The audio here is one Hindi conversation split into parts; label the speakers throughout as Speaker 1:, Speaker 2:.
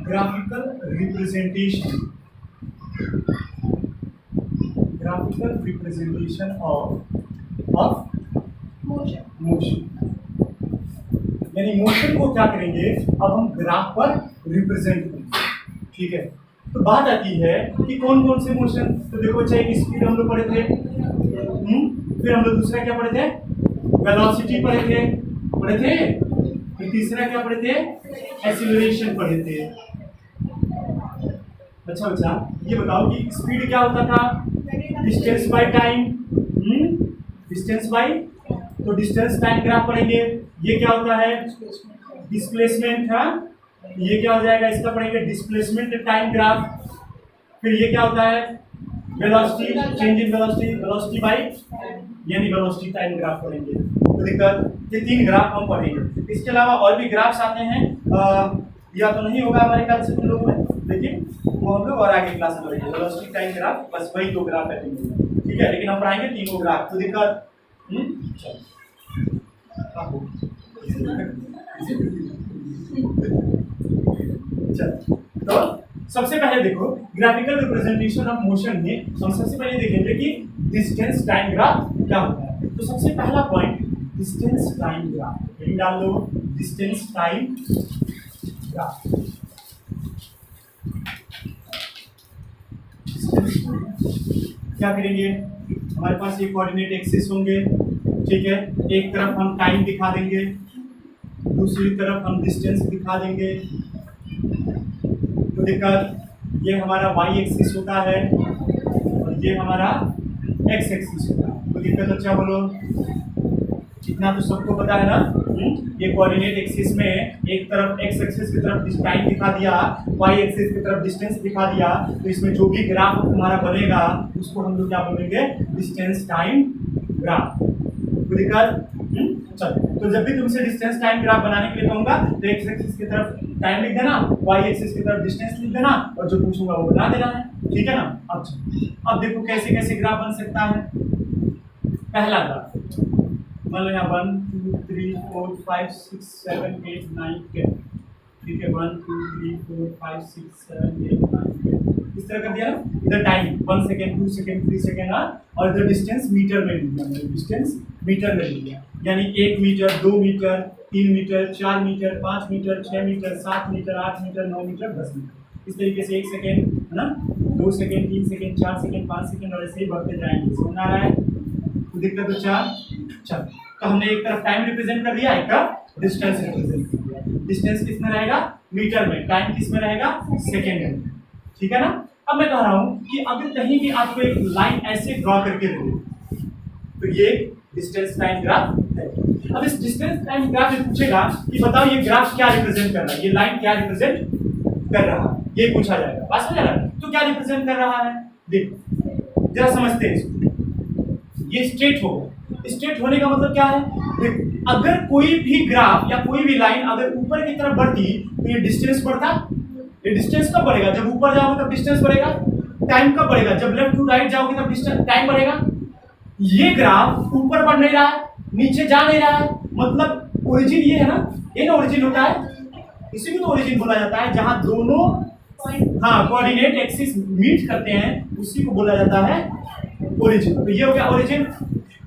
Speaker 1: ग्राफिकल रिप्रेजेंटेशन ऑफ मोशन, यानी मोशन को क्या करेंगे अब हम ग्राफ पर रिप्रेजेंट करेंगे। ठीक है, तो बात आती है कि कौन कौन से मोशन, तो देखो बच्चा एक स्पीड हम लोग पढ़े थे, फिर हम लोग दूसरा क्या पढ़े थे, वेलोसिटी पढ़े थे, फिर तीसरा क्या पढ़े थे, एक्सीलरेशन पढ़े थे। अच्छा बच्चा ये बताओ कि स्पीड क्या होता था, distance by time, distance by, तो डिस्टेंस टाइम ग्राफ पढ़ेंगे। ये क्या होता है, डिस्प्लेसमेंट, हाँ ये क्या हो जाएगा, इसका पढ़ेंगे डिस्प्लेसमेंट टाइम ग्राफ। फिर ये क्या होता है, velocity, change in velocity, velocity bye यानी वेलोसिटी टाइम ग्राफ पढ़ेंगे। तो देखकर ये 3 ग्राफ हम पढ़ेंगे। इसके अलावा और भी ग्राफ्स आते हैं, या तो नहीं होगा हमारे ख्याल से तुम लोगों में, लेकिन वो हम लोग और आगे क्लास में पढ़ेंगे। वेलोसिटी टाइम ग्राफ बस वही 2 ग्राफ है, ठीक है, लेकिन हम पढ़ाएंगे 3 ग्राफ। तो देखकर तो सबसे पहले देखो ग्राफिकल रिप्रेजेंटेशन ऑफ मोशन में हम सबसे पहले देखेंगे कि डिस्टेंस टाइम ग्राफ क्या होता है। तो सबसे पहला पॉइंट डिस्टेंस टाइम ग्राफ, यही डाल दो डिस्टेंस टाइम ग्राफ। क्या करेंगे, हमारे पास ये कोऑर्डिनेट एक्सिस होंगे, ठीक है, एक तरफ हम टाइम दिखा देंगे, दूसरी तरफ हम डिस्टेंस दिखा देंगे। तो देखकर ये हमारा वाई एक्सिस होता है और ये हमारा एक्स एक्सिस होता है। तो दिक्कत अच्छा बोलो, इतना तो सबको पता है ना। ये कोऑर्डिनेट एक्सिस में एक तरफ एक्स एक्सिस की तरफ टाइम दिखा दिया, वाई एक्सिस की तरफ डिस्टेंस दिखा दिया, तो इसमें जो भी ग्राफ हमारा बनेगा उसको हम लोग क्या बोलेंगे, डिस्टेंस टाइम ग्राफ। तो दिक्कत चलो, तो जब भी तुमसे डिस्टेंस टाइम ग्राफ बनाने के लिए कहूंगा तो एक्स एक्सिस की तरफ टाइम लिख देना, वाई एक्सिस की तरफ डिस्टेंस लिख देना और जो पूछूंगा वो बना देना है, ठीक है ना। अब देखो कैसे कैसे ग्राफ बन सकता है। पहला ग्राफ मान लो यहाँ 1 2 3 4 5 6 7 8 9 10, ठीक है, 1 2 3 4 5 6 7 8 9 10 इस तरह कर दिया ना। इधर टाइम 1 सेकेंड 2 सेकेंड 3 सेकेंड और इधर डिस्टेंस मीटर में लिख दिया, डिस्टेंस मीटर में लिख दिया, यानी 1 metre 2 metre 3 metre 4 metre 5 metre 6 metre 7 metre 8 metre 9 metre 10 metre, इस तरीके से 1 सेकेंड है ना, 2 सेकेंड 3 सेकेंड 4 सेकेंड 5 सेकेंड और ऐसे ही बढ़ते जाएंगे। समझ आ रहा है, तो दिक्कत तो 4 चल, तो हमने एक तरफ टाइम रिप्रेजेंट कर दिया, एक तरफ डिस्टेंस रिप्रेजेंट कर दिया। डिस्टेंस किस में रहेगा, मीटर में, टाइम किस में रहेगा, सेकेंड में, ठीक है ना। अब मैं कह रहा हूं कि अगर कहीं भी आपको एक लाइन ऐसे ड्रॉ करके दे तो ये डिस्टेंस टाइम ग्राफ है। अब इस डिस्टेंस टाइम ग्राफ में पूछेगा कि बताओ ये ग्राफ क्या रिप्रेजेंट कर रहा है, ये लाइन क्या रिप्रेजेंट कर रहा है, ये पूछा जाएगा। बात समझ आ रहा है, तो क्या रिप्रेजेंट कर रहा है, देखो जरा समझते हैं इसको। ये स्ट्रेट होगा, स्ट्रेट होने का मतलब क्या है, देखो अगर कोई भी ग्राफ या कोई भी लाइन अगर ऊपर की तरफ बढ़ती तो ये डिस्टेंस बढ़ता, ये डिस्टेंस कब बढ़ेगा, जब ऊपर जाओगे तब डिस्टेंस बढ़ेगा। टाइम कब बढ़ेगा, जब लेफ्ट टू राइट जाओगे तब डिस्टेंस टाइम बढ़ेगा। ये ग्राफ ऊपर बढ़ नहीं रहा है, नीचे जा नहीं रहा है, मतलब ओरिजिन ये है ना, ये ना ओरिजिन होता है, इसी को तो ओरिजिन बोला जाता है, जहां दोनों हाँ कोऑर्डिनेट एक्सिस मीट करते हैं उसी को बोला जाता है ओरिजिन। तो ये हो गया ओरिजिन।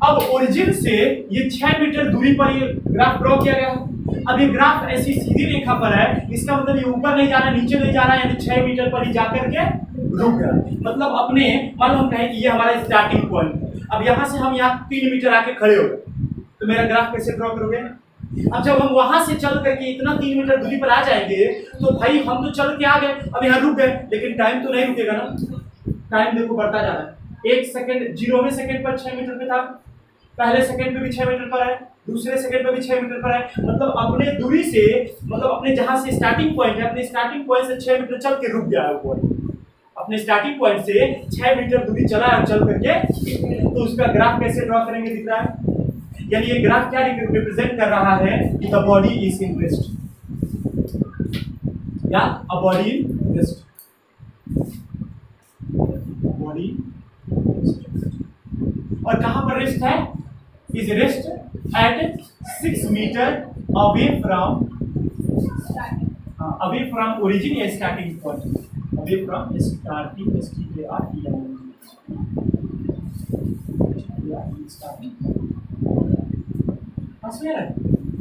Speaker 1: अब ओरिजिन से ये 6 मीटर दूरी पर ये ग्राफ ड्रॉ किया गया। अब ये ग्राफ ऐसी सीधी रेखा पर है, इसका मतलब ये ऊपर नहीं जा रहा है, नीचे नहीं जा रहा है, यानी 6 मीटर पर ही जाकर के रुक गया। मतलब अपने मान लो हम कहें कि ये हमारा स्टार्टिंग पॉइंट है, अब यहाँ से हम यहाँ 3 मीटर आके खड़े हो गए, तो मेरा ग्राफ कैसे ड्रॉ करोगे। अब जब हम वहां से चल करके इतना 3 मीटर दूरी पर आ जाएंगे तो भाई हम तो चल के आ गए, अब यहाँ रुक गए, लेकिन टाइम तो नहीं रुकेगा ना। टाइम देखो बढ़ता जा रहा है, 1 सेकंड 0वें सेकंड पर 6 मीटर पे था, पहले सेकंड पे भी 6 मीटर पर है, दूसरे सेकंड पे भी 6 मीटर पर है। मतलब अपने दूरी से, मतलब अपने जहां से स्टार्टिंग पॉइंट है, अपने स्टार्टिंग पॉइंट से 6 मीटर चल के रुक गया है वो, अपने स्टार्टिंग पॉइंट से 6 मीटर दूरी चला है चल करके। तो उसका ग्राफ कैसे ड्रॉ करेंगे दिख रहा है, यानी ये ग्राफ क्या रिप्रेजेंट कर रहा है कि the body is in rest, या a body in rest, body और कहां पर रेस्ट है, is rest at 6 metre away from हाँ, अवे फ्रॉम ओरिजिन या starting point, away from starting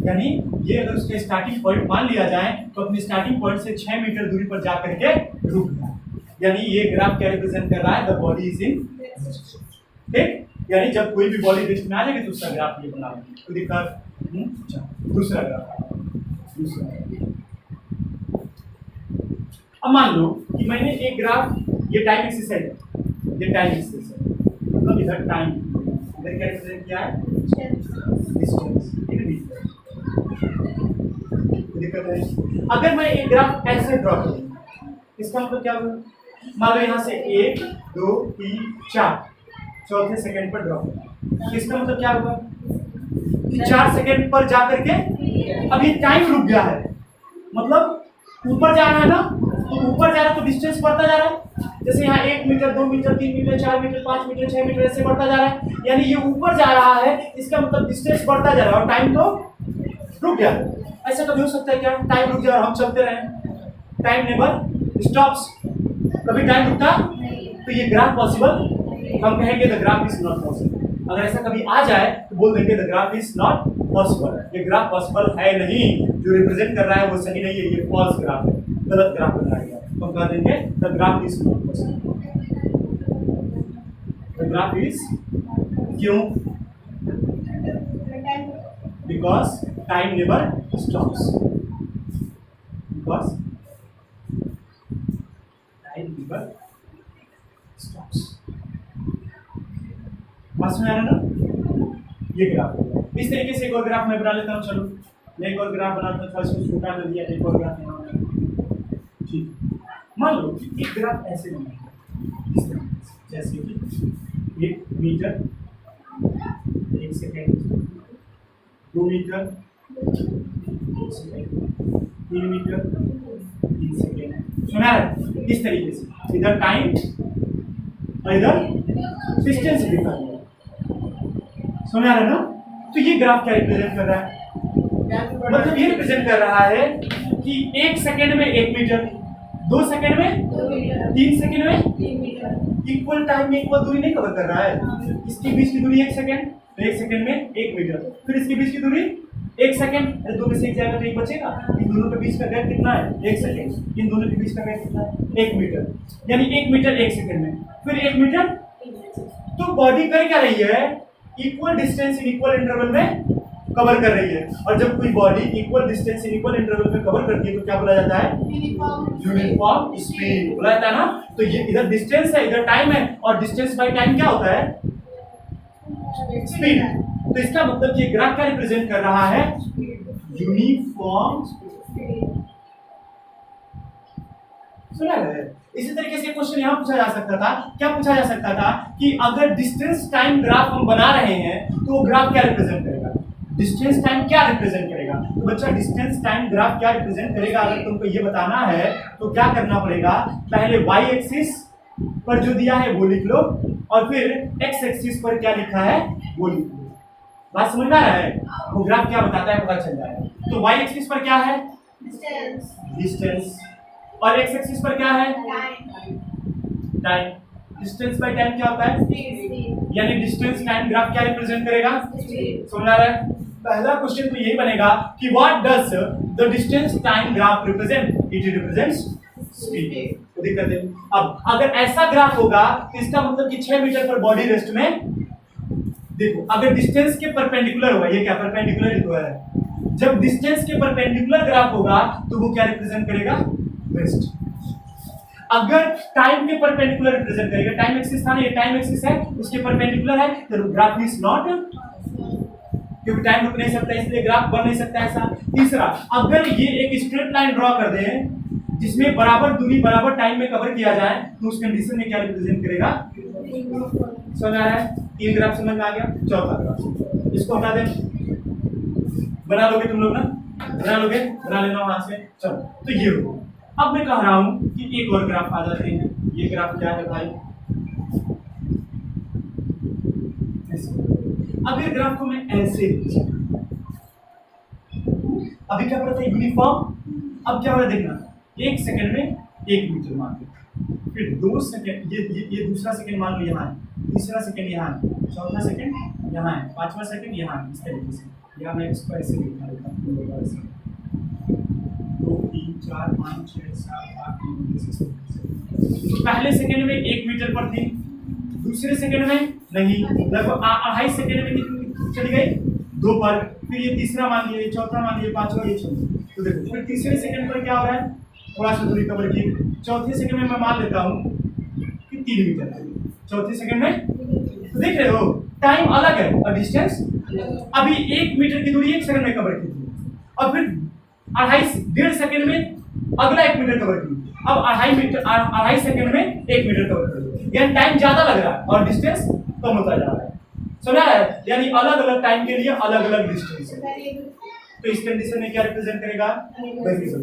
Speaker 1: यानी ये अगर उसका स्टार्टिंग पॉइंट मान लिया जाए तो अपनी स्टार्टिंग पॉइंट से 6 मीटर दूरी पर जाकर के रुक गया, यानी ये ग्राफ क्या रिप्रेजेंट कर रहा है, द बॉडी इज इन, ठीक, यानी जब कोई भी बॉडी रेस्ट में आ जाएगी तो उसका ग्राफ ये बना लेंगे। तो देखा दूसरा ग्राफ, अब मान लो कि मैंने एक ग्राफ, ये टाइम एक्सिस है, ये टाइम एक्सिस है, मतलब इधर टाइम, इधर क्या रिप्रेजेंट किया है, डिस्टेंस, दिक्कत है। अगर मैं एक ग्राफ ऐसे ड्रॉ करूं, इसका मतलब क्या होगा, मान लो यहाँ से 1 2 3 4 चौथे सेकंड पर ड्रॉ करूं, इसका मतलब क्या होगा कि 4 सेकंड पर जाकर के अभी टाइम रुक गया है, मतलब ऊपर जा रहा है ना, तो ऊपर जा रहा है तो डिस्टेंस बढ़ता जा रहा है, जैसे यहाँ 1 metre 2 metre 3 metre 4 metre 5 metre 6 metre ऐसे बढ़ता जा रहा है, यानी ये ऊपर जा रहा है, इसका मतलब डिस्टेंस बढ़ता जा रहा है और टाइम तो रुक गया। ऐसा कभी हो सकता है क्या, टाइम रुक गया और हम चलते रहे, टाइम नेवर स्टॉप्स, कभी टाइम रुकता, तो ये ग्राफ पॉसिबल, हम कहेंगे the graph is not possible. अगर ऐसा कभी आ जाए तो बोल देंगे the graph is not possible, ये ग्राफ पॉसिबल है नहीं, जो रिप्रेजेंट कर रहा है वो सही नहीं है, ये फॉल्स ग्राफ है, गलत ग्राफ बनाया गया, तो हम कह देंगे the graph is not possible. The graph is, क्यों, because time never stops, because time never stops. बात समझ आ रहा है ना, ये ग्राफ है। इस तरीके से एक और ग्राफ मैं बना लेता हूँ, चलो मैं एक और ग्राफ बनाता हूँ, थोड़ा इसको छोटा कर दिया, एक और ग्राफ यहाँ, ठीक, मान लो कि एक ग्राफ ऐसे बना, जैसे कि 1 metre 1 second, 2 metre 1 second, 3 metre 3 second, सुना है, इस तरीके से इधर टाइम और इधर डिस्टेंस लिखा है, समझ आ रहा है ना। तो ये ग्राफ क्या रिप्रेजेंट कर रहा है, मतलब ये रिप्रेजेंट कर रहा है कि 1 सेकेंड में 1 मीटर, 2 सेकेंड में 3 सेकेंड में इक्वल टाइम में इक्वल दूरी नहीं कवर कर रहा है, इसके बीच की दूरी 1 सेकेंड, तो 1 सेकेंड में 1 मीटर, फिर इसके बीच की दूरी 1 सेकेंड, दो में से एक जाएगा तो एक बचेगा, इन दोनों के बीच का गैप कितना है, 1 सेकेंड, इन दोनों के बीच का गैप कितना है, 1 मीटर, यानी 1 मीटर 1 सेकेंड में, फिर 1 मीटर, तो बॉडी कर क्या रही है, equal distance in equal interval में कवर कर रही है, और जब कोई body equal distance in equal interval में कवर करती है तो क्या बोला जाता है, यूनिफॉर्म स्पीड बोला जाता है ना। तो ये इधर डिस्टेंस है, इधर टाइम है, और डिस्टेंस बाय टाइम क्या होता है, स्पीड। तो इसका मतलब ये ग्राफ क्या रिप्रेजेंट कर रहा है, यूनिफॉर्म स्पीड। सुना है। इसी तरीके से क्वेश्चन यहाँ पूछा जा सकता था, क्या पूछा जा सकता था कि अगर डिस्टेंस टाइम ग्राफ हम बना रहे हैं तो वो ग्राफ क्या रिप्रेजेंट करेगा, डिस्टेंस टाइम क्या रिप्रेजेंट करेगा। तो बच्चा डिस्टेंस टाइम ग्राफ क्या रिप्रेजेंट करेगा, अगर तुमको ये बताना है तो क्या करना पड़ेगा, पहले y एक्सिस पर जो दिया है वो लिख लो, और फिर x एक्सिस पर क्या लिखा है वो लिख लो। बात समझ में आ रहा है, वो ग्राफ क्या बताता है पता चल जाएगा। तो y एक्सिस पर क्या है, डिस्टेंस, और x एक्सिस पर क्या है, टाइम। डिस्टेंस बाय टाइम क्या होता है, यानी डिस्टेंस टाइम ग्राफ क्या रिप्रेजेंट करेगा, समझ आ रहा है। पहला क्वेश्चन तो यही बनेगा कि what does the distance time graph represent, it represents speed. तो दिक्कत है, अब अगर ऐसा ग्राफ होगा तो इसका मतलब कि 6 मीटर पर बॉडी रेस्ट में, देखो अगर डिस्टेंस के परपेंडिकुलर होगा, ये क्या परपेंडिकुलर ही तो है, जब डिस्टेंस के परपेंडिकुलर ग्राफ होगा तो वो क्या रिप्रेजेंट करेगा, रेस्ट। अगर टाइम के परपेंडिकुलर रिप्रेजेंट करेगा, टाइम एक्सिस था ना, ये टाइम एक्सिस है, उसके परपेंडिकुलर है तो ग्राफ इज नॉट, क्योंकि टाइम रुक नहीं सकता इसलिए ग्राफ बन नहीं सकता ऐसा। तीसरा, अगर ये एक स्ट्रेट लाइन ड्रॉ कर दें जिसमें बराबर दूरी बराबर टाइम में कवर किया जाए तो उस कंडीशन में क्या रिप्रेजेंट करेगा, समझ आ रहा है। 3 ग्राफ समझ में आ गया। चौथा ग्राफ इसको हटा दें, बना लोगे तुम लोग ना, बना लोगे, बना लेना वहां से। चलो तो ये हो, अब मैं कह रहा हूं कि एक और ग्राफ आ जाते हैं। ये ग्राफ क्या है भाई, अब ये ग्राफ को मैं ऐसे, अभी क्या पढ़ा था, यूनिफॉर्म अब क्या हो रहा है देखना, 1 सेकंड में 1 मीटर मान लो, फिर 2 सेकंड ये दूसरा सेकंड मान लो यहाँ है, तीसरा सेकंड यहाँ है, चौथा सेकंड यहाँ है, पांचवा सेकंड यहाँ है। इस तरीके से यहाँ मैं इसको ऐसे लिखा देता हूँ, 2 3 4 5 6 7 8 9 10। पहले सेकंड में 1 मीटर पर थी, दूसरे सेकंड में नहीं, लगभग 2.5 सेकंड में कितनी चली गई, 2 पर, फिर ये तीसरा मान लिया, ये चौथा मान लिया, पांचवा, ये छठा। तो देखो फिर तीसरे सेकंड पर क्या हो रहा है, थोड़ा सा दूरी कवर की, चौथे सेकंड में मैं मान लेता हूँ कि 3 मीटर है, चौथे सेकंड में। तो देख रहे हो टाइम अलग है और डिस्टेंस, अभी 1 मीटर की दूरी 1 सेकंड में कवर की थी, और फिर 1.5 सेकंड में अगला 1 मीटर कवर की, अब 2.5 सेकंड में 1 मीटर कवर कर, यानी टाइम ज्यादा लग रहा है और डिस्टेंस कम होता जा रहा है। समझा है? यानी अलग अलग टाइम के लिए अलग अलग डिस्टेंस है। तो इस कंडीशन में क्या रिप्रेजेंट करेगा, वेरिएबल।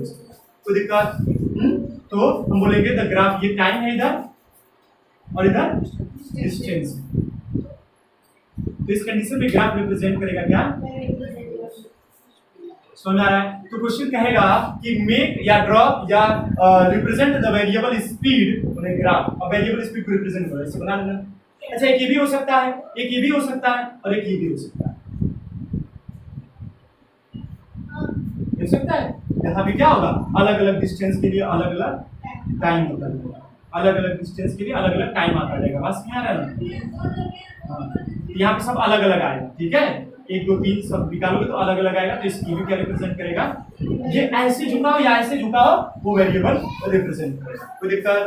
Speaker 1: तो दिक्कत, तो हम बोलेंगे द ग्राफ, ये टाइम है इधर और इधर डिस्टेंस। तो इस कंडीशन में ग्राफ रिप्रेजेंट करेगा क्या, समझ आ रहा है? तो क्वेश्चन कहेगा कि मेक या ड्रॉप या represent the variable speed on a graph. अब वेरिएबल स्पीड को रिप्रेजेंट करो, ऐसे बना लेना। अच्छा, एक ये भी हो सकता है, एक ये भी हो सकता है, और एक ये भी हो सकता है। हो सकता है यहाँ पे क्या होगा, अलग अलग डिस्टेंस के लिए अलग अलग टाइम होता है, अलग अलग डिस्टेंस के लिए अलग अलग टाइम आता जाएगा। बस यहाँ रहा ना, यहाँ पे सब अलग अलग आएगा, ठीक है, 1 2 3 सब निकालोगे तो अलग अलग आएगा। तो इसकी भी क्या रिप्रेजेंट करेगा, ये ऐसे झुकाओ या ऐसे झुकाओ, वो वेरिएबल रिप्रेजेंट करेगा। कोई दिक्कत?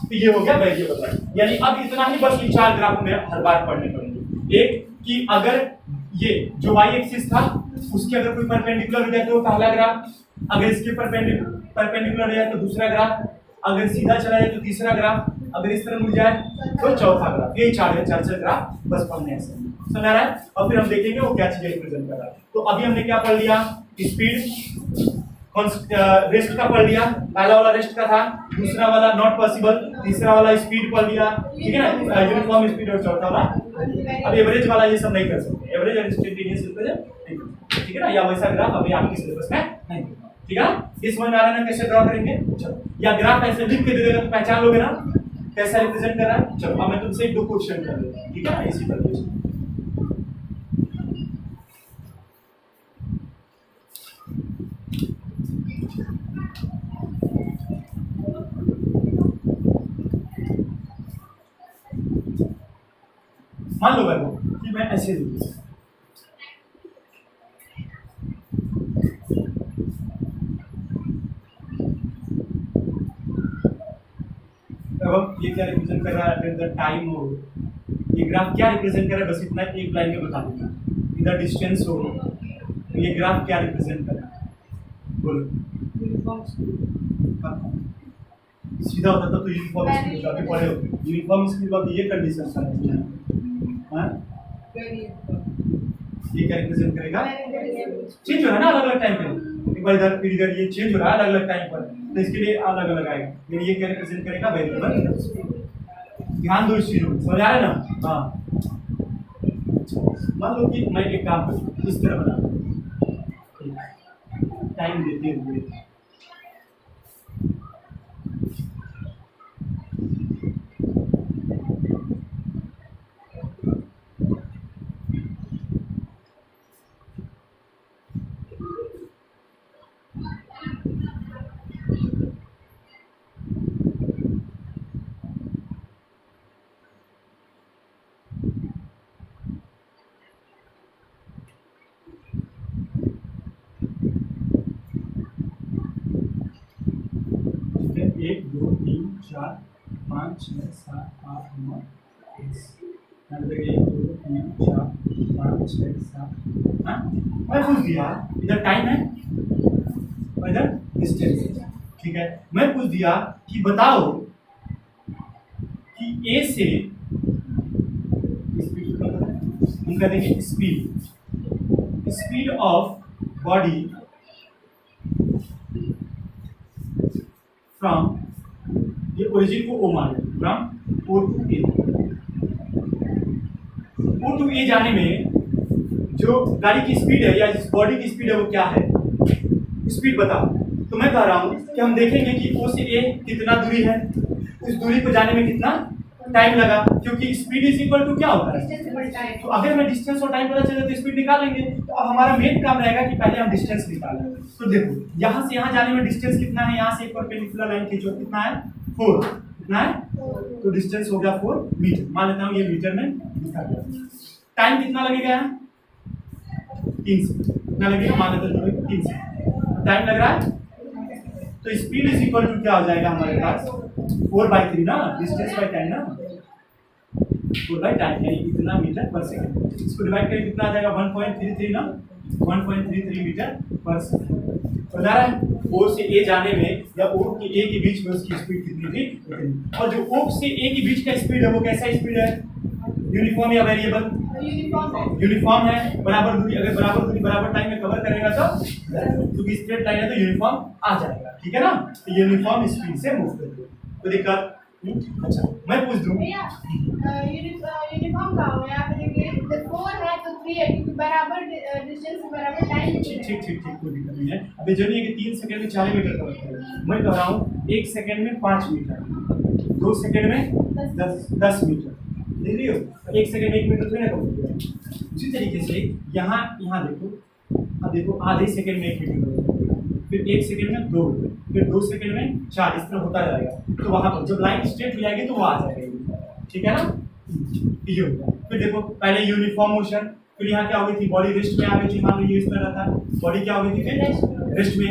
Speaker 1: तो ये हो गया वेरिएबल। यानी अब इतना ही बस, ये 4 ग्राफ में हर बार पढ़ने पड़ेंगे। एक कि अगर ये जो y एक्सिस था उसके अगर कोई परपेंडिकुलर हो जाए तो पहला ग्राफ, अगर इसके परपेंडिकुलर हो जाए तो दूसरा ग्राफ, अगर सीधा चला जाए तो तीसरा ग्राफ, अगर इस तरह मुड़ जाए तो चौथा ग्राफ। यही 4 ग्राफ बस पढ़ने हैं, समझ आ रहा है? और फिर हम देखेंगे वो क्या चीजें रिप्रेजेंट कर रहा है। तो अभी हमने क्या पढ़ लिया, स्पीड, रेस्ट का पढ़ लिया, पहला वाला रेस्ट का था, दूसरा वाला नॉट पॉसिबल, तीसरा वाला स्पीड पढ़ लिया, ठीक है ना, यूनिफॉर्म स्पीड, और चौथा वाला अब एवरेज वाला। ये सब नहीं कर सकते, एवरेज और इंस्टेंटेनियस रिप्रेजेंट, ठीक है ना, या वैसा ग्राफ अभी आपके सिलेबस में नहीं, ठीक है ना। इस समझ में आ रहा है ना कैसे ड्रॉ करेंगे? चलो, या ग्राफ ऐसे लिख के दे देगा तो पहचान लोगे ना कैसा रिप्रेजेंट कर रहा है। चलो अब मैं तुमसे 2 क्वेश्चन कर लेता हूं, ठीक है ना, इसी पर। मान लो भाई कि मैं ऐसे लिखूं, अब ये क्या रिप्रेजेंट कर रहा है, अगर द टाइम हो, ये ग्राफ क्या रिप्रेजेंट कर रहा है, बस इतना एक लाइन में बता देना। इधर डिस्टेंस हो, तो ये ग्राफ क्या रिप्रेजेंट कर रहा है, बोलो। सीधा होता तो यूनिफॉर्म स्पीड का भी पढ़े हो, यूनिफॉर्म स्पीड का ये कंडीशन है, हां ये क्या रिप्रेजेंट करेगा, चेंज हो रहा है ना अलग अलग टाइम पे, एक बार इधर फिर इधर, ये चेंज हो रहा है अलग अलग टाइम पर, तो इसके लिए अलग अलग आएगा। यानी ये क्या रिप्रेजेंट करेगा, वेरिएबल। ध्यान दो इस चीज को, समझ आ रहा है ना। हाँ, मान लो कि मैं एक काम करूँ, इस तरह बना टाइम देते हुए, एक दो तीन चार पाँच छः सात आठ नौ 10। 1 2 3 4 5 6 7। हाँ, मैं पूछ दिया इधर टाइम है और इधर डिस्टेंस है, ठीक है। मैं पूछ दिया कि बताओ कि ए से स्पीड, हम कह देंगे स्पीड ऑफ बॉडी फ्रॉम, ये ओरिजिन को ओ मान लेते, from O to A. O to A जाने में जो गाड़ी की स्पीड है या जिस बॉडी की स्पीड है वो क्या है, स्पीड बताओ। तो मैं कह रहा हूँ कि हम देखेंगे कि O से A कितना दूरी है, उस दूरी को जाने में कितना टाइम लगा, क्योंकि स्पीड इज इक्वल टू क्या होता है, तो अगर मैं डिस्टेंस और टाइम पता चले तो स्पीड निकाल लेंगे। तो अब हमारा मेन काम रहेगा कि पहले हम डिस्टेंस निकालें। तो देखो यहाँ से यहाँ जाने में डिस्टेंस कितना है, यहाँ से एक परपेंडिकुलर लाइन खींचो, कितना है 4, कितना है, तो डिस्टेंस हो गया 4 मीटर, मान लेता हूँ ये मीटर में लिखा गया। टाइम कितना लगेगा यहाँ 3 सेकंड, कितना लगेगा मान लेते हैं 3 सेकंड टाइम लग रहा है। तो स्पीड इज इक्वल टू क्या हो जाएगा हमारे पास 4/3 ना, डिस्टेंस बाय टाइम ना, 4/टाइम यानी इतना मीटर पर सेकंड। इसको डिवाइड करें कितना आ जाएगा 1.33 ना, 1.33 मीटर पर सेकंड। तो जा रहा है O से A जाने में या O के A के बीच में उसकी स्पीड कितनी थी उतनी। और जो O से A के बीच का स्पीड है वो कैसा स्पीड है, यूनिफॉर्म या वेरिएबल, यूनिफॉर्म है। बराबर दूरी, अगर बराबर दूरी बराबर टाइम में कवर करेगा तो क्योंकि स्ट्रेट लाइन है तो यूनिफॉर्म आ जाएगा, ठीक है ना। तो यूनिफॉर्म स्पीड से मूव करेंगे, कोई दिक्कत। अच्छा मैं पूछ दूं
Speaker 2: यूनिफॉर्म का हो यहाँ पे देखिए 4 है तो 3 है, क्योंकि बराबर डिस्टेंस बराबर टाइम।
Speaker 1: ठीक कोई दिक्कत नहीं है। अभी जरूरी है कि 3 सेकंड में 40 मीटर कवर करें। मैं कह रहा हूँ 1 सेकंड में 5 मीटर, 2 सेकंड में 10 मीटर, देख रही हो। 1 सेकंड में 1 मीटर थोड़ी ना कवर किया। उसी तरीके से यहाँ देखो, अब देखो आधे सेकंड में 1 मीटर, फिर 1 सेकंड में 2, फिर 2 सेकंड में 4, इस तरह होता जाएगा। तो वहां पर जब लाइन स्ट्रेट हो जाएगी तो वो आ जाएगी, ठीक है ना। ये हो गया। फिर देखो पहले यूनिफॉर्म मोशन, फिर यहाँ क्या हो गई थी, बॉडी रेस्ट में आ गई थी, मान लो ये इस तरह था, बॉडी क्या हो गई थी फिर रेस्ट में।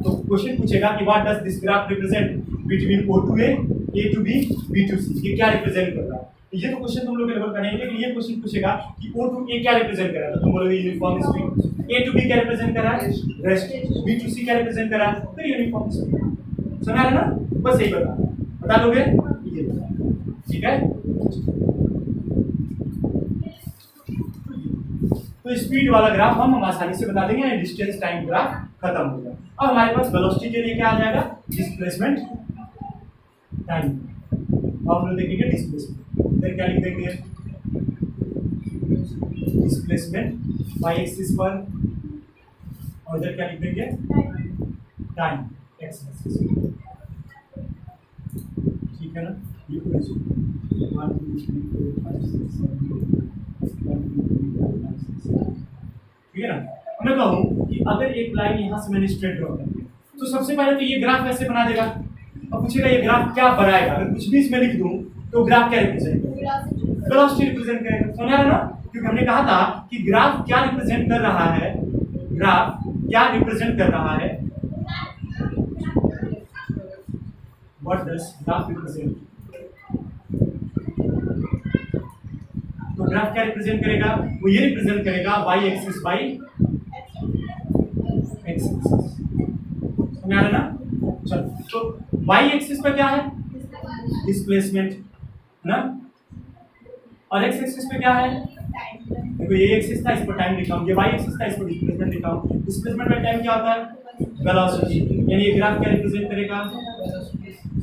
Speaker 1: तो क्वेश्चन पूछेगा कि what does this graph represent between O to A to B, B to C, ये क्या रिप्रेजेंट कर रहा है। ये तो क्वेश्चन तुम लोग के लेवल का नहीं है, लेकिन ये क्वेश्चन पूछेगा कि O to A क्या रिप्रेजेंट कर रहा है, तो तुम बोलोगे uniform speed. A to B क्या रिप्रेजेंट कर रहा है, रेस्ट। B to C क्या रिप्रेजेंट कर रहा है, फिर यूनिफॉर्म स्पीड। समझ आ रहा ना, बस यही बता लोगे, ये ठीक है। तो स्पीड वाला ग्राफ हम आसानी से बता देंगे, डिस्टेंस टाइम ग्राफ खत्म हो गया। अब हमारे पास वेलोसिटी के लिए क्या आ जाएगा, डिस्प्लेसमेंट टाइम। अब हम लोग देखेंगे डिस्प्लेसमेंट, फिर क्या लिख देंगे, डिस्प्लेसमेंट वाई एक्सिस पर, और इधर क्या लिख देंगे, टाइम एक्स एक्सिस, ठीक है ना। ये 1 2 3 4 5 6 7 ठीक है ना। मैं कहूँ कि अगर एक लाइन यहाँ से मैंने स्ट्रेट ड्रॉ कर दिया तो सबसे पहले तो ये ग्राफ ऐसे बना देगा। अब पूछेगा ये ग्राफ क्या बनाएगा, अगर कुछ भी इसमें लिख दूं तो ग्राफ क्या रिप्रेजेंट करेगा, वेलोसिटी रिप्रेजेंट करेगा। समझ रहे ना, क्योंकि हमने कहा था कि ग्राफ क्या रिप्रेजेंट कर रहा है, ग्राफ क्या रिप्रेजेंट कर रहा है, व्हाट डज ग्राफ रिप्रेजेंट। तो ग्राफ क्या रिप्रेजेंट करेगा, वो ये रिप्रेजेंट करेगा Y axis by X axis. समझ आ रहा ना। चलो तो वाई एक्सिस पर क्या है, डिस्प्लेसमेंट ना, और एक्स एक्सिस पे क्या है, देखो ये एक्सिस था इस पर टाइम लिखा हूं, ये वाई एक्सिस था इस पर डिस्प्लेसमेंट लिखा हूं। डिस्प्लेसमेंट बाय टाइम क्या होता है, वेलोसिटी, यानी ये ग्राफ क्या रिप्रेजेंट करेगा,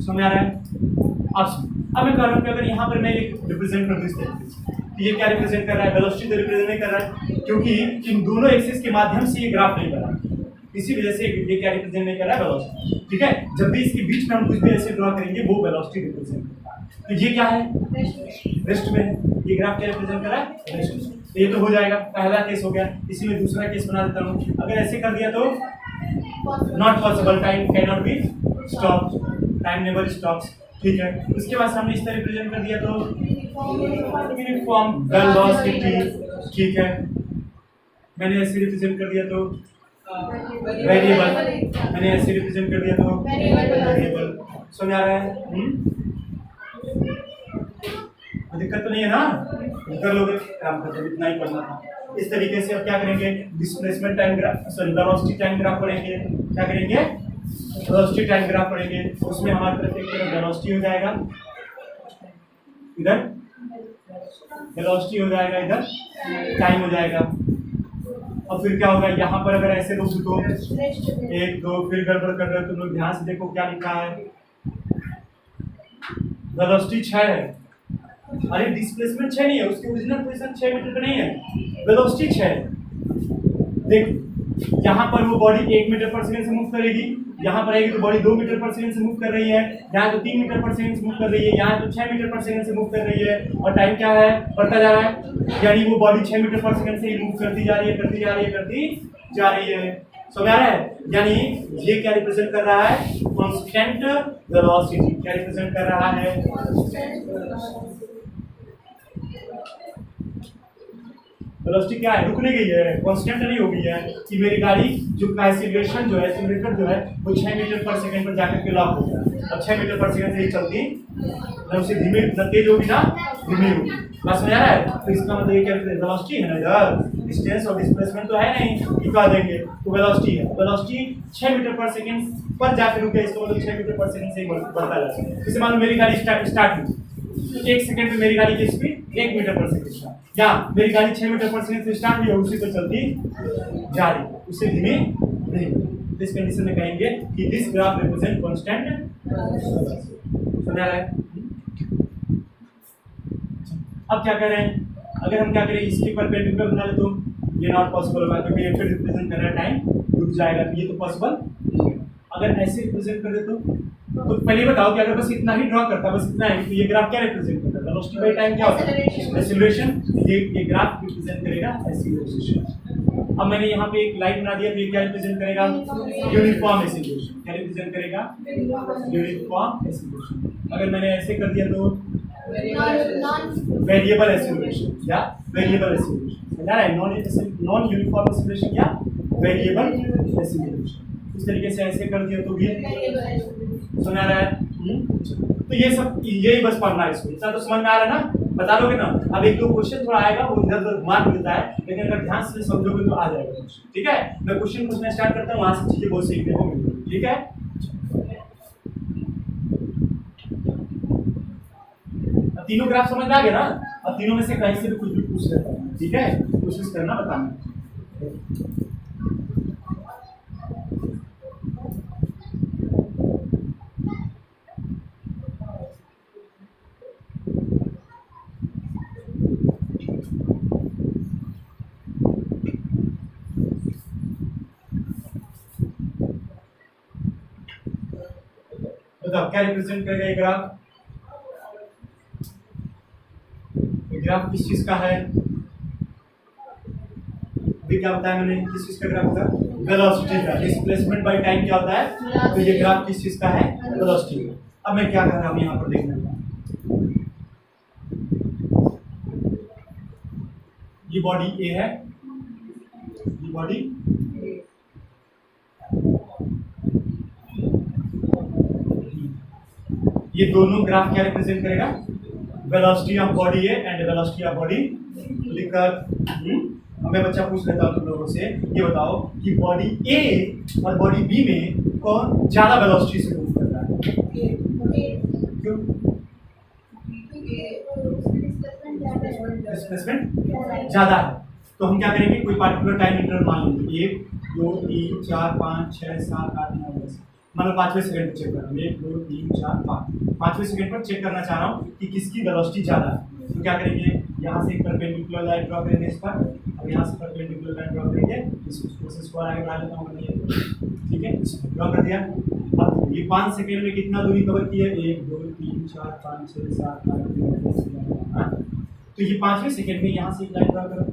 Speaker 1: समझ आ रहा है। अब मैं कह रहा हूं कि अगर यहाँ पर मैं रिप्रेजेंट कर दूं इस तरीके से, तो ये क्या रिप्रेजेंट कर रहा है, वेलोसिटी तो रिप्रेजेंट नहीं कर रहा है, क्योंकि इन दोनों एक्सिस के माध्यम से ये ग्राफ नहीं बना, इसी वजह से ये क्या रिप्रेजेंट नहीं कर रहा है, वेलोसिटी। ठीक है, जब भी इसके बीच में हम कुछ भी ऐसे ड्रॉ करेंगे वो वेलोसिटी रिप्रेजेंट करता है। तो ये क्या है, रेस्ट में, ये ग्राफ क्या रिप्रेजेंट कर रहा है, रेस्ट में। तो ये तो हो जाएगा, पहला केस हो गया। इसी में दूसरा केस बना देता हूँ, अगर ऐसे कर दिया तो not possible, time can not be stop, time never stops. ठीक है, उसके बाद हमने इस तरह रिप्रेजेंट कर दिया तो यूनिफॉर्म वेलोसिटी। ठीक है, मैंने ऐसे रिप्रेजेंट कर दिया तो वेरिएबल, मैंने ऐसे रिप्रेजेंट कर दिया तो वेरिएबल। समझ आ रहा है, दिक्कत तो नहीं है ना, कर लोगे काम करते, इतना ही पढ़ना था। इस तरीके से अब क्या करेंगे, displacement time graph, sorry velocity time graph पढ़ेंगे। क्या करेंगे, वेलोसिटी टाइम ग्राफ पढ़ेंगे। उसमें हमारे तरफ एक तरफ वेलोसिटी हो जाएगा, इधर वेलोसिटी हो जाएगा, इधर टाइम हो जाएगा। और फिर क्या होगा, यहाँ पर अगर ऐसे रोक दो 1 2, फिर गड़बड़ कर रहे हो तुम लोग, ध्यान से देखो क्या लिखा है, वेलोसिटी 6 है। अरे डिस्प्लेसमेंट 6 नहीं है, उसकी ओरिजिनल पोजीशन 6 मीटर का नहीं है, वेलोसिटी 6 है। देख यहाँ पर वो बॉडी 1 मीटर पर सेकंड से मूव करेगी, यहाँ पर आएगी तो बॉडी 2 मीटर पर सेकंड से मूव कर रही है, यहाँ तो 3 मीटर पर सेकंड से मूव कर रही है, यहाँ तो 6 मीटर पर सेकंड से मूव कर रही है, और टाइम क्या है, बढ़ता जा रहा है, यानी वो बॉडी 6 मीटर पर सेकंड से ही मूव करती जा रही है, करती जा रही है, करती जा रही है। समझ आ रहा है? यानी ये क्या रिप्रेजेंट कर रहा है, कांस्टेंट वेलोसिटी। क्या रिप्रेजेंट कर रहा है, वेलोसिटी क्या है, रुकने गई है, कांस्टेंट नहीं हो गई है कि मेरी गाड़ी जो एक्सीलरेशन जो है, एक्सीलरेटर जो है वो 6 मीटर पर सेकंड पर जाकर के लॉक हो गया, अब 6 मीटर पर सेकंड से ही चलती, मतलब उससे धीमे तेज होगी ना, धीमे होगी। बात समझ आ रहा है? तो इसका मतलब ये क्या वेलोसिटी है ना, इधर डिस्टेंस और डिस्प्लेसमेंट तो है नहीं, ये कह देंगे तो वेलोसिटी है। वेलोसिटी 6 मीटर पर सेकंड पर जाकर रुके, इसका मतलब 6 मीटर पर सेकंड से ही बढ़ता जाता है। जैसे मान लो मेरी गाड़ी स्टार्ट हुई, 1 सेकंड में मेरी गाड़ी की स्पीड 1 मीटर पर सेकंड, या मेरी गाड़ी 6 मीटर पर सेकंड से स्टार्ट हुई और उसी पर चलती जा रही, उससे धीमी नहीं। इस कंडीशन में कहेंगे कि दिस ग्राफ रिप्रेजेंट कांस्टेंट। समझ आ रहा है? अब क्या करें, अगर हम क्या करें, इसके परपेंडिकुलर बना ले तो ये नॉट पॉसिबल होगा, क्योंकि ये फिर रिप्रेजेंट कर रहा है टाइम रुक जाएगा, तो ये तो पॉसिबल। अगर ऐसे रिप्रेजेंट कर दे तो पहले बताओ कि अगर बस इतना ही ड्रॉ करता, बस इतना है, तो ये ग्राफ क्या रिप्रेजेंट करता है, वेलोसिटी बाय टाइम क्या होता है, एक्सीलरेशन। ये ग्राफ रिप्रेजेंट करेगा एक्सीलरेशन। अब मैंने यहाँ पे एक लाइन बना दिया, तो ये क्या रिप्रेजेंट करेगा, यूनिफॉर्म एक्सीलरेशन। क्या रिप्रेजेंट करेगा, यूनिफॉर्म एक्सीलरेशन। अगर मैंने ऐसे कर दिया तो वेरिएबल एक्सीलरेशन या वेरिएबल एक्सीलरेशन। समझ रहा है? नॉन यूनिफॉर्म एक्सीलरेशन या वेरिएबल एक्सीलरेशन। इस तरीके से ऐसे कर दिया तो भी सुना रहा है। तो ये सब यही बस पढ़ना है, इसको इतना तो समझ में आ रहा है ना, बता दोगे ना। अब एक दो क्वेश्चन थोड़ा आएगा, वो इधर उधर घुमा देता है, लेकिन अगर ध्यान से समझोगे तो आ जाएगा क्वेश्चन। ठीक है, मैं क्वेश्चन पूछना स्टार्ट करता हूँ, वहां से चीजें बहुत सीखने को मिलेगी। ठीक है, तीनों ग्राफ समझ में आ गया ना। अब तीनों में से कहीं से भी कुछ भी पूछ लेता हूँ, ठीक है, कोशिश करना बताना। बताओ क्या रिप्रेजेंट करेगा ये ग्राफ, ग्राफ किस चीज का है, अभी क्या बताया मैंने, किस चीज का ग्राफ होगा, वेलोसिटी का। डिस्प्लेसमेंट बाय टाइम क्या होता है, तो ये ग्राफ किस चीज का है, वेलोसिटी का। अब मैं क्या कर रहा हूँ यहाँ पर देखने का, ये बॉडी ए है, ये बॉडी ये दोनों ग्राफ क्या रिप्रेजेंट करेगा, velocity of body A and velocity of body लिखकर। मैं बच्चा पूछ लेता हूँ तुम लोगों से, ये बताओ कि बॉडी ए और बॉडी बी में कौन ज्यादा वेलोसिटी से मूव कर रहा है, क्यों, डिस्प्लेसमेंट ज्यादा है। तो हम क्या करेंगे, कोई पार्टिकुलर टाइम इंटरवल मान लेंगे, 1 2 3 4 5 6 7 8 9 10, मतलब 5वें सेकंड पर चेक करेंगे, 1 2 3 4 5, 5वें सेकंड पर चेक करना चाह रहा हूँ कि किसकी वेलोसिटी ज्यादा है। तो क्या करेंगे, यहाँ से एक परपेंडिकुलर लाइन ड्रॉ करेंगे इस पर, और यहाँ से परपेंडिकुलर लाइन ड्रॉ करेंगे, इसको आगे बढ़ा लेता हूँ, ठीक है, इसको ड्रॉ कर दिया। अब ये 5 सेकंड में कितना दूरी कवर की है, 1 2 3 4 5 6 7 8 9 10। तो ये 5वें सेकंड में यहाँ से एक लाइन ड्रॉ करो,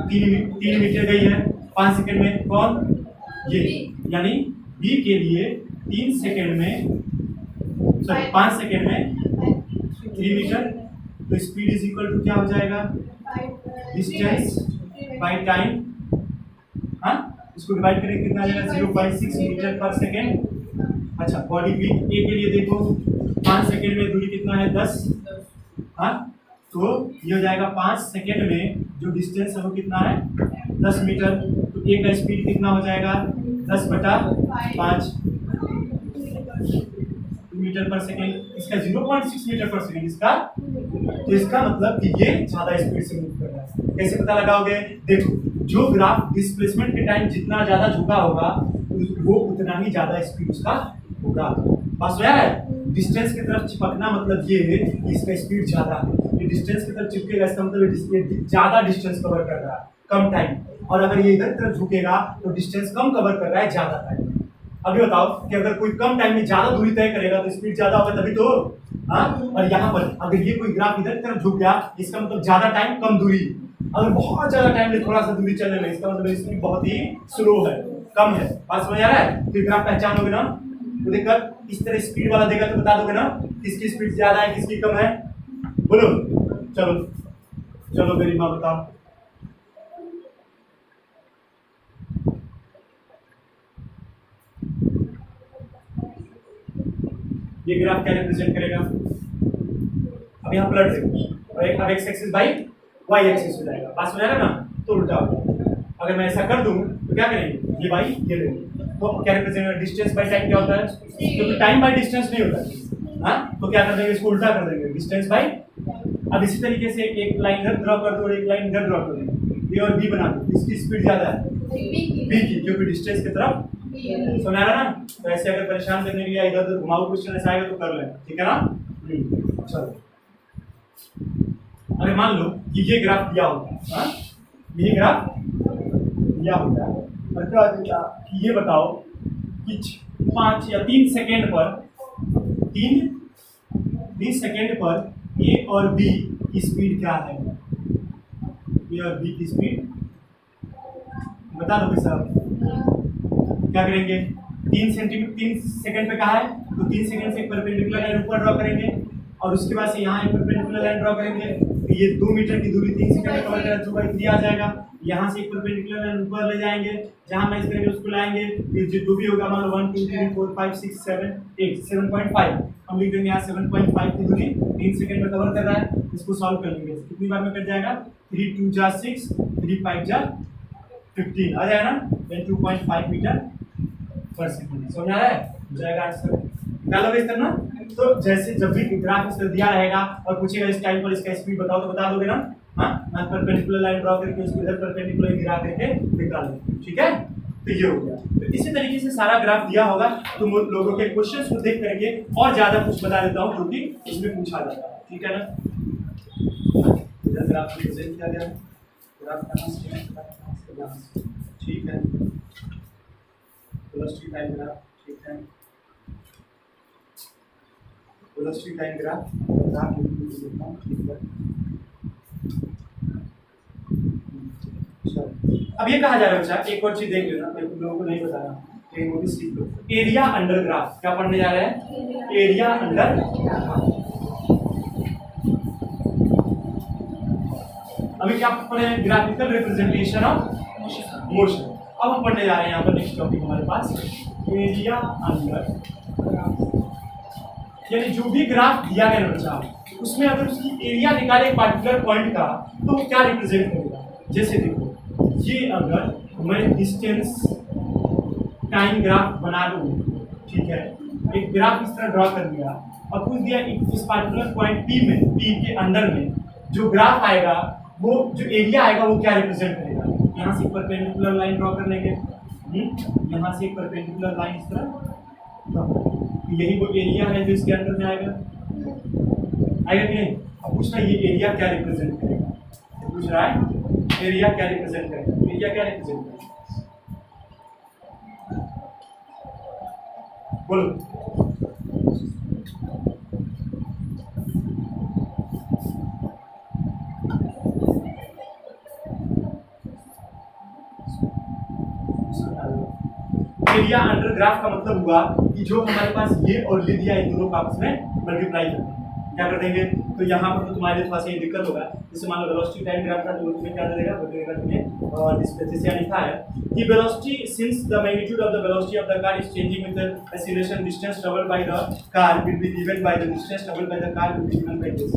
Speaker 1: 3 मीटर गई है 5 सेकंड में, कौन, ये, यानी बी के लिए 3 सेकंड में, सॉरी 5 सेकंड में 3 मीटर। तो स्पीड इज इक्वल टू क्या हो जाएगा, डिस्टेंस बाय टाइम, हाँ, इसको डिवाइड करेंगे कितना आ जाएगा, 0.6 मीटर पर सेकेंड। अच्छा, बॉडी बी ए के लिए देखो 5 सेकंड में दूरी कितना है, 10, हाँ, तो ये हो जाएगा 5 सेकंड में जो डिस्टेंस है वो कितना है, 10 मीटर। तो ए का स्पीड कितना हो जाएगा, 10/5 मीटर पर सेकेंड, इसका 0.6 मीटर पर सेकेंड इसका। तो इसका मतलब कि ये ज्यादा स्पीड से मूव कर रहा है। कैसे पता लगाओगे, देखो जो ग्राफ डिस्प्लेसमेंट के टाइम जितना ज्यादा झुका होगा वो उतना ही ज्यादा स्पीड उसका होगा। बस यार है, डिस्टेंस की तरफ चिपकना मतलब ये है कि इसका स्पीड ज्यादा है, ये डिस्टेंस की तरफ चिपकेगा, इसका मतलब ये ज्यादा डिस्टेंस कवर कर रहा है कम टाइम, और अगर ये इधर तरफ झुकेगा तो डिस्टेंस कम कवर कर रहा है ज्यादा टाइम। अभी बताओ कि अगर कोई कम टाइम में ज्यादा दूरी तय करेगा तो स्पीड ज्यादा होगा तभी तो। हाँ, और यहाँ पर अगर ये कोई ग्राफ इधर की तरफ झुक गया, इसका मतलब ज्यादा टाइम कम दूरी। अगर बहुत ज्यादा टाइम ले थोड़ा सा दूरी चलने में, इसका मतलब स्पीड बहुत ही स्लो है, कम है। बात समझ आ रहा है? तो ग्राफ पहचान लोगे ना, तो देखकर इस तरह स्पीड वाला देगा तो बता दोगे ना किसकी स्पीड ज्यादा है किसकी कम है। बोलो, चलो चलो मेरी माँ बताओ। ये ग्राफ क्या रिप्रेजेंट करेगा? अब यहाँ पलट देखो, और एक अब X axis by Y axis हो जाएगा। बात समझ आ रहा है ना? तो उल्टा होगा। अगर मैं ऐसा कर दूं तो क्या करेंगे, ये बाई ये लेंगे, तो क्या रिप्रेजेंट डिस्टेंस बाई टाइम क्या होता है? क्योंकि टाइम बाई डिस्टेंस नहीं होता है। हाँ, तो क्या कर देंगे, इसको उल्टा कर देंगे, डिस्टेंस बाई। अब इसी तरीके से एक लाइन इधर ड्रॉ कर दो और एक लाइन इधर ड्रॉ कर दो, ए और बी बना दो, इसकी स्पीड ज्यादा है बी की, क्योंकि डिस्टेंस की तरफ। समझ आ रहा ना? तो ऐसे अगर परेशान करने के लिए इधर उधर घुमाओ क्वेश्चन ऐसा आएगा तो कर लें, ठीक है ना? चलो, अगर मान लो कि ये ग्राफ दिया होता है, हाँ, ये ग्राफ दिया होता है और क्या होता है कि ये बताओ कि 5 या 3 सेकेंड पर 3 सेकेंड पर ए और बी की स्पीड क्या है? ए और बी की स्पीड बता दो साहब। क्या करेंगे, 3 सेकंड पे कहा है तो 3 सेकंड से एक परपेंडिकुलर लाइन ऊपर ड्रॉ करेंगे और उसके बाद से यहाँ एक परपेंडिकुलर लाइन ड्रॉ करेंगे, तो ये 2 मीटर की दूरी 3 सेकंड में कवर करें तो 2/3 आ जाएगा। यहाँ से एक परपेंडिकुलर लाइन ऊपर ले जाएंगे, जहाँ मैच करेंगे उसको लाएंगे, फिर जो भी होगा मान लो 1 2 3 4 5 6 7 8 7.5 हम लिख देंगे यहाँ 7.5 की दूरी 3 सेकंड में कवर कर रहा है। इसको सॉल्व कर लेंगे, कितनी बार में कट जाएगा, 3 2 जा 6 3 5 जा 15 आ जाएगा ना, 2.5 मीटर पर सेकंड। समझ आ रहा है? जाएगा आंसर, निकालोगे इस तरह ना। तो जैसे जब भी ग्राफ इस तरह दिया रहेगा और पूछेगा इस टाइम पर इसका स्पीड बताओ तो बता दोगे ना। हाँ, ना परपेंडिकुलर लाइन ड्रॉ करके उसको इधर परपेंडिकुलर गिरा करके निकालो, ठीक है? तो ये हो गया। तो इसी तरीके से सारा ग्राफ दिया होगा, तुम लोगों के क्वेश्चंस को देख करके और ज्यादा कुछ बता देता हूँ क्योंकि इसमें पूछा जाता है, ठीक है ना? इधर ग्राफ प्रेजेंट किया गया, ग्राफ कहाँ से, ठीक है, वेलोसिटी टाइम ग्राफ, ठीक है, वेलोसिटी टाइम ग्राफ, ठीक है। अब ये कहा जा रहा है बच्चा, एक और चीज देख लेना, तुम लोगों को नहीं बताना, लेकिन वो भी सीख लो। एरिया अंडर ग्राफ क्या पढ़ने जा रहे हैं? Area under. अभी क्या पढ़े? Graphical representation of motion. अब हम पढ़ने जा रहे हैं यहाँ पर नेक्स्ट टॉपिक हमारे पास एरिया अंडर, यानी जो भी ग्राफ दिया गया बच्चा उसमें अगर उसकी एरिया निकाले एक पार्टिकुलर पॉइंट का तो वो क्या रिप्रेजेंट करेगा। जैसे देखो, ये अगर मैं डिस्टेंस टाइम ग्राफ बना लूँ, ठीक है, एक ग्राफ इस तरह ड्रॉ कर दिया और पूछ दिया इस पार्टिकुलर पॉइंट पी में, पी के अंदर में जो ग्राफ आएगा वो जो एरिया आएगा वो क्या रिप्रेजेंट करेगा। यहाँ से परपेंडिकुलर लाइन ड्रॉ कर लेंगे, यहाँ से एक परपेंडिकुलर लाइन इस तरह, यही वो एरिया है जो इसके अंदर में आएगा, आएगा कि नहीं? अब पूछना ये एरिया क्या रिप्रेजेंट करेगा, पूछ रहा है एरिया क्या रिप्रेजेंट करेगा, एरिया क्या रिप्रेजेंट करेगा, बोलो। एरिया अंडर ग्राफ का मतलब हुआ कि जो हमारे पास ये और ये दिया इन दोनों का आपस में मल्टीप्लाई करते हैं, क्या कर देंगे। तो यहाँ पर तो तुम्हारे थोड़ा सा ये दिक्कत होगा, जैसे मान लो वेलोसिटी टाइम ग्राफ का तो तुम्हें क्या देगा, बताएगा तुम्हें, और डिस्प्ले से लिखा है कि velocity since the magnitude of the velocity of the car is changing with the acceleration, distance travelled by the car will be given by the distance travelled by the car will be given by this.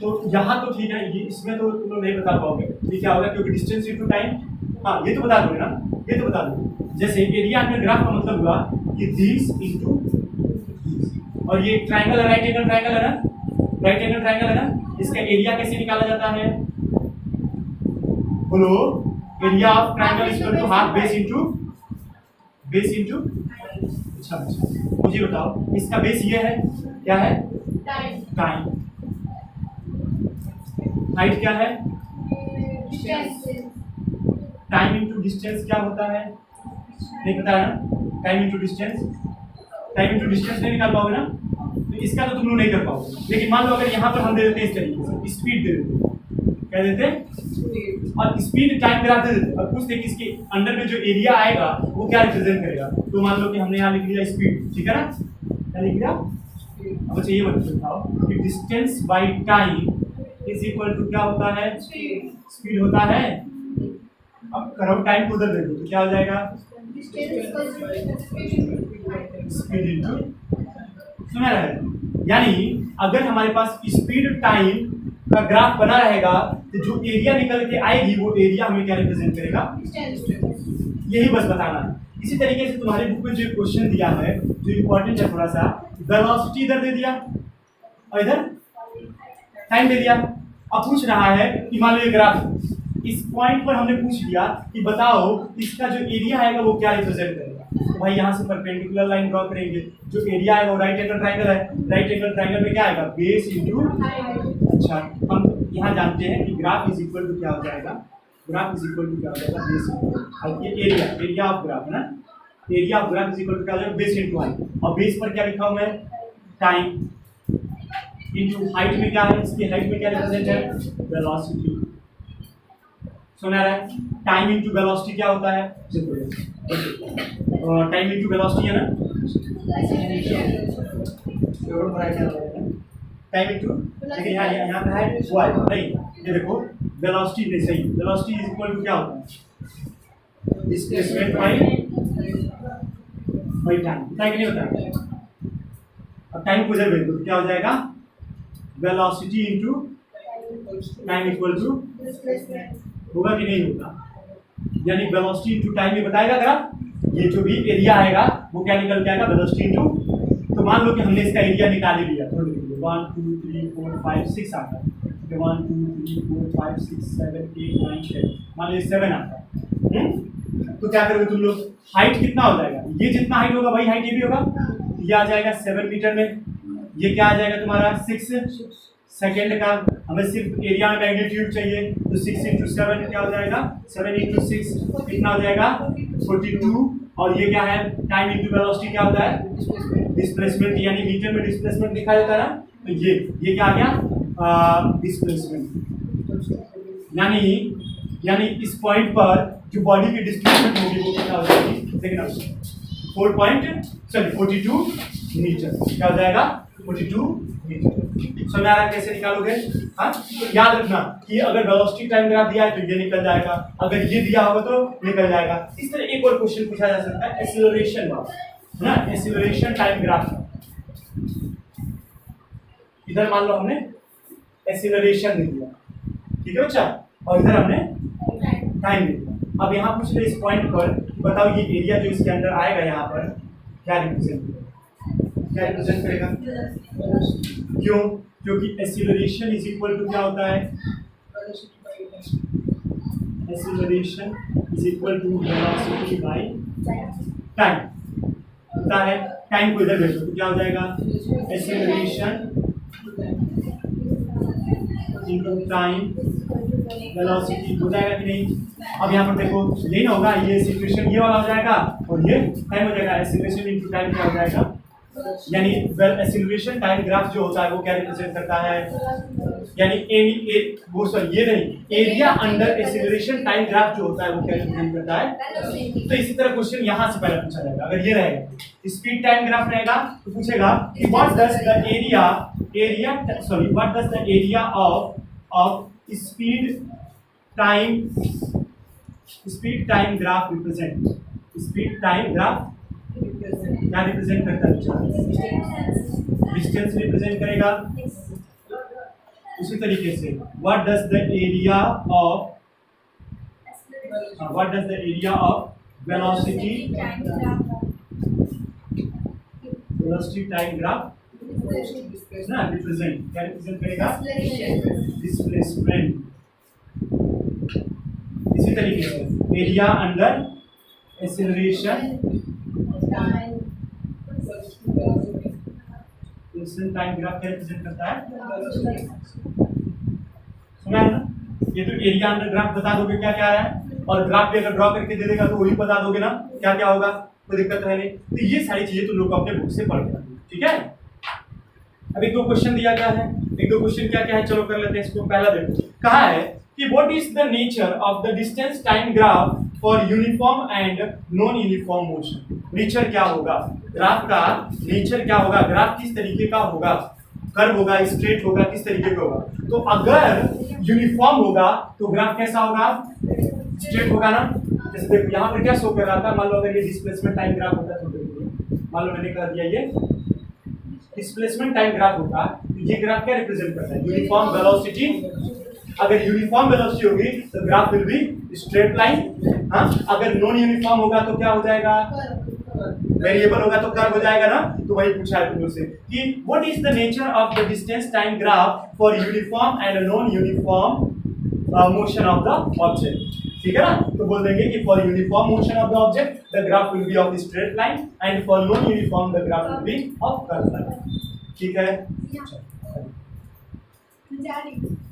Speaker 1: तो यहाँ तो ठीक है, ये इसमें तो तुम लोग नहीं बता पाओगे ये क्या होगा, क्योंकि डिस्टेंस इनटू टाइम, हाँ ये तो बता दोगे ना, ये तो बता दो। जैसे एरिया अंडर ग्राफ का मतलब हुआ कि दिस इनटू दिस, और ये ट्रायंगल है, राइट एंगल ट्रायंगल है ना, राइट एंगल ट्रायंगल है ना, इसका एरिया कैसे निकाला जाता है, बोलो। Area of triangle is equal to half base into अच्छा मुझे बताओ इसका बेस ये है, क्या है, टाइम, हाइट क्या है, टाइम इनटू डिस्टेंस क्या होता है, नहीं पता है ना, time into distance, time into distance नहीं निकाल पाओगे ना, तो इसका तो तुम लोग नहीं कर पाओगे। लेकिन मान लो अगर यहाँ पर हम दे देते हैं इस तरीके से, स्पीड दे देते, क्या देते हैं, और स्पीड टाइम ग्राफ दे देते, और पूछते कि इसके अंडर में जो एरिया आएगा वो क्या रिप्रेजेंट करेगा। तो मान लो कि हमने यहाँ लिख लिया स्पीड, ठीक है ना, क्या लिख लिया। अब अच्छा ये बताओ कि distance by time is equal to क्या होता है, स्पीड होता है। अब करो टाइम को उधर दे दो तो क्या हो जाएगा, स्पीड इंटू, सुना रहा है। यानी अगर हमारे पास स्पीड टाइम का ग्राफ बना रहेगा तो जो एरिया निकल के आएगी वो एरिया हमें क्या रिप्रेजेंट करेगा, यही बस बताना है। इसी तरीके से तुम्हारे बुक में जो क्वेश्चन दिया है जो इम्पोर्टेंट है थोड़ा सा, वेलोसिटी इधर दे दिया और इधर टाइम दे दिया। अब पूछ रहा है कि मान लो ये ग्राफ, इस पॉइंट पर हमने पूछ लिया कि बताओ इसका जो एरिया आएगा वो क्या रिप्रेजेंट करेगा। तो भाई यहाँ से परपेंडिकुलर लाइन ड्रॉ करेंगे, जो एरिया आएगा वो राइट एंगल ट्रायंगल है, राइट एंगल ट्रायंगल में क्या आएगा, बेस इंटू, अच्छा हम यहाँ जानते हैं कि ग्राफ इज इक्वल टू क्या हो जाएगा, ग्राफ इज इक्वल टू क्या हो जाएगा, बेस इंटू, ये एरिया, एरिया ऑफ ग्राफ है ना, area of graph is equal to क्या हो जाएगा, बेस इंटू हाइट। और बेस पर क्या लिखा हुआ है, टाइम इंटू हाइट में क्या है, इसकी हाइट में क्या रिप्रेजेंट है, वेलोसिटी। सुना रहा है, टाइम इंटू वेलोसिटी क्या होता है, टाइम इंटू वेलोसिटी है ना, टाइम इंटू, लेकिन यहाँ पे है वाई नहीं, ये देखो वेलोसिटी नहीं सही, वेलोसिटी इज इक्वल टू क्या होता है, डिस्प्लेसमेंट बाई टाइम, होता है कि नहीं होता है। अब टाइम को इधर भेज दो क्या हो जाएगा, velocity into time equal to, होगा कि नहीं होगा, यानी वेलोसिटी इंटू टाइम में बताएगा ग्राफ, ये जो भी एरिया आएगा वो क्या निकल के आएगा, वेलोसिटी इंटू, तो मान लो कि हमने इसका एरिया निकाल ही लिया, 1 2 3 4 5 6 आता है, 1 2 3 4 5 6 7 8 9 10, मान लो 7 आता है, तो क्या करोगे तुम लोग, हाइट कितना हो जाएगा, ये जितना हाइट होगा वही हाइट ये भी होगा, ये आ जाएगा 7 मीटर में, ये क्या आ जाएगा तुम्हारा 6 सेकेंड का, हमें सिर्फ एरिया में मैग्नीट्यूड चाहिए, तो 6 इंटू 7 क्या हो जाएगा, 7 इंटू 6 कितना हो जाएगा 42, और ये क्या है, टाइम इंटू वेलोसिटी क्या होता है, डिस्प्लेसमेंट, यानी मीटर में डिस्प्लेसमेंट दिखा देता है ना, तो ये क्या आ गया, डिस्प्लेसमेंट, यानी इस पॉइंट पर जो बॉडी की डिस्प्लेसमेंट होगी वो कितना हो जाएगी, देखना 42 मीटर, क्या हो जाएगा 42 मीटर। समझ आ रहा है कैसे निकालोगे, हाँ, तो याद रखना कि अगर वेलोसिटी टाइम ग्राफ दिया है तो ये निकल जाएगा, अगर ये दिया होगा तो निकल जाएगा। इस तरह एक और क्वेश्चन पूछा जा सकता है एक्सीलरेशन का, है ना, एक्सीलरेशन टाइम ग्राफ। इधर मान लो हमने एक्सीलरेशन दे दिया, ठीक है बच्चा, और इधर हमने टाइम दे दिया। अब यहाँ पूछ रहे इस पॉइंट पर बताओ ये एरिया जो इसके अंदर आएगा यहाँ पर क्या रिप्रेजेंट करेगा, क्यों, क्योंकि एक्सीलरेशन इज इक्वल टू क्या होता है, acceleration is equal to velocity by time होता है। टाइम को इधर भेजो तो क्या हो जाएगा, एक्सीलरेशन इनटू टाइम वेलोसिटी हो जाएगा कि नहीं। अब यहाँ पर देखो लेना होगा, ये सिचुएशन ये वाला हो जाएगा और ये टाइम हो जाएगा, एक्सीलरेशन इनटू टाइम क्या हो जाएगा, यानी एक्सीलरेशन टाइम ग्राफ जो होता है वो क्या रिप्रेजेंट करता है, यानी ये नहीं, area under acceleration time graph जो होता है वो क्या रिप्रेजेंट करता है। तो इसी तरह क्वेश्चन यहाँ से पहले पूछा जाएगा, अगर ये रहेगा स्पीड टाइम ग्राफ रहेगा तो पूछेगा कि what does the area of speed time graph represent, speed time graph क्या रिप्रेजेंट करता है, डिस्टेंस रिप्रेजेंट करेगा। उसी तरीके से what does the area of velocity time graph ना रिप्रेजेंट, क्या रिप्रेजेंट करेगा, डिस्प्लेसमेंट। इसी तरीके से area under acceleration time graph क्या रिप्रेजेंट करता है, सुना है ना। ये तो एरिया अंडर ग्राफ बता दोगे क्या क्या है, और ग्राफ पे अगर ड्रॉ करके दे देगा तो वही बता दोगे ना क्या क्या होगा। कोई दिक्कत है नहीं। तो ये सारी चीजें तुम लोग को अपने बुक से पढ़ के रखना, ठीक है। अब एक दो क्वेश्चन दिया गया है, एक दो क्वेश्चन क्या क्या है चलो कर लेते हैं इसको। पहला देखो कहा है कि what is the nature of the distance time graph for uniform and non uniform motion. Nature क्या होगा ग्राफ का, नेचर क्या होगा, ग्राफ किस तरीके का होगा, कर्व होगा, स्ट्रेट होगा, किस तरीके का होगा। तो अगर यूनिफॉर्म होगा तो ग्राफ कैसा होगा, स्ट्रेट होगा ना। जैसे देखो यहाँ पर क्या शो कर रहा था, मान लो अगर ये डिस्प्लेसमेंट टाइम ग्राफ होता तो देखिए, मान लो मैंने कह दिया ये डिस्प्लेसमेंट टाइम ग्राफ होता, तो ये ग्राफ क्या रिप्रेजेंट करता है, यूनिफॉर्म वेलोसिटी। अगर यूनिफॉर्म वेलोसिटी होगी तो graph will be straight line. हाँ, अगर नॉन यूनिफॉर्म होगा तो क्या हो जाएगा, वेरिएबल होगा तो कर्व हो जाएगा ना। तो वही पूछा है तुम से कि what is the nature of the distance time graph for uniform and non uniform motion of the object, ठीक है ना। तो बोल देंगे कि for uniform motion of the object the graph will be of straight line and for non uniform the graph will be of curve line, ठीक है।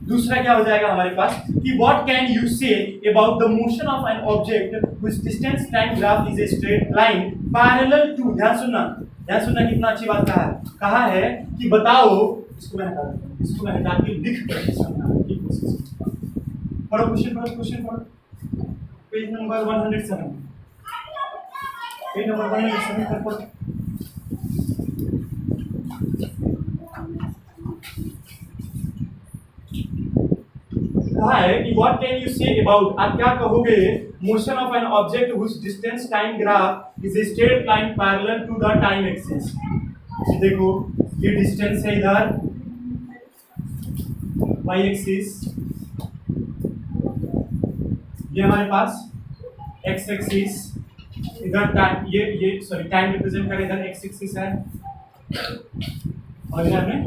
Speaker 1: दूसरा क्या हो जाएगा हमारे पास कि what can you say about the motion of an object which distance time graph is a straight line parallel to, ध्यान सुनना कितना अच्छी बात कहा है कि बताओ, इसको मैं हटा के लिख कर समझाने की कोशिश करूंगा। पढ़ो क्वेश्चन पढ़ो, पेज नंबर 107, पेज नंबर 107 पर पढ़ो। कहा है कि what can you say about, आप क्या कहोगे motion of an object which distance time graph is a straight line parallel to the time axis. देखो ये डिस्टेंस है इधर वाई एक्सिस, ये हमारे पास एक्स एक्सिस, इधर टाइम ये सॉरी टाइम रिप्रेजेंट कर इधर एक्स एक्सिस है और इधर में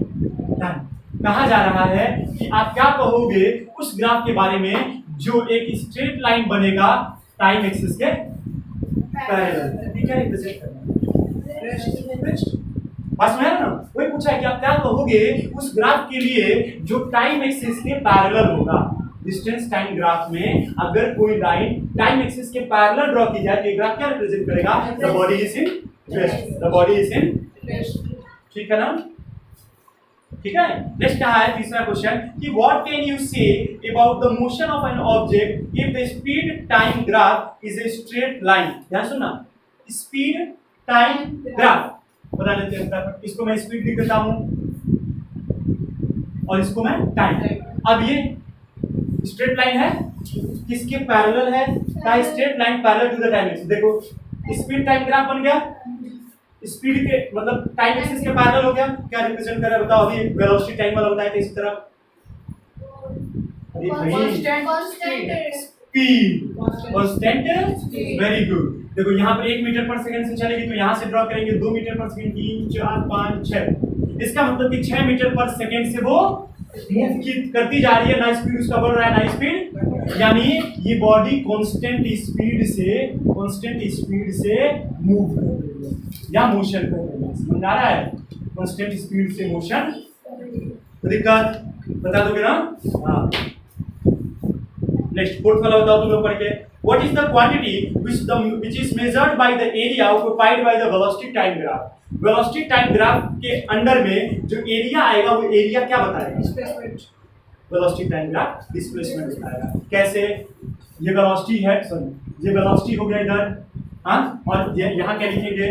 Speaker 1: टाइम। कहा जा रहा है कि आप क्या कहोगे उस ग्राफ के बारे में जो एक स्ट्रेट लाइन बनेगा टाइम एक्सिस के पैरेलल, क्या रिप्रेजेंट करना है, बस में है ना। वही पूछा है कि आप क्या कहोगे उस ग्राफ के लिए जो टाइम एक्सिस के पैरेलल होगा। डिस्टेंस टाइम ग्राफ में अगर कोई लाइन टाइम एक्सिस के पैरेलल ड्रॉ की जाए तो ये ग्राफ क्या रिप्रेजेंट करेगा, the body is in rest, the body is in rest, ठीक है ना। ठीक है, नेक्स्ट कहा है तीसरा क्वेश्चन कि what can you say about the motion of an object if the speed time graph is a straight line. ध्यान सुनना, स्पीड टाइम ग्राफ बना लेते हैं, इसको मैं स्पीड लिख देता हूं और इसको मैं टाइम। अब ये स्ट्रेट लाइन है, किसके पैरेलल है, का straight line parallel to the time axis. देखो स्पीड टाइम ग्राफ बन गया, स्पीड के मतलब टाइम एक्सिस के पैरेलल हो गया। क्या रिप्रेजेंट कर रहा है बताओ, अभी वेलोसिटी टाइम वाला बताया था इस तरह, कांस्टेंट स्पीड, वेरी गुड। देखो यहाँ पर 1 मीटर पर सेकंड से चलेगी तो यहाँ से ड्रॉ करेंगे 2 मीटर पर सेकंड, 3 4 5 6, इसका मतलब कि 6 मीटर पर सेकंड से वो मूव करती जा रही है, ना स्पीड उसका बढ़ रहा है ना स्पीड, यानी ये बॉडी कांस्टेंट स्पीड से मूव कर रही है या मोशन कर रही है, समझ आ रहा है, कांस्टेंट स्पीड से मोशन। तो दिक्कत बता दोगे ना। हाँ, नेक्स्ट फोर्थ वाला बताओ तुम लोग पढ़ के। What is the quantity which is measured by the area occupied by the velocity time graph। Velocity time graph के अंडर में जो एरिया आएगा वो एरिया क्या बताएगा, displacement. Velocity time graph displacement बताएगा। कैसे, ये वेलोसिटी है, सॉरी ये वेलोसिटी हो गया इधर, हाँ, और यहाँ क्या लिखेंगे,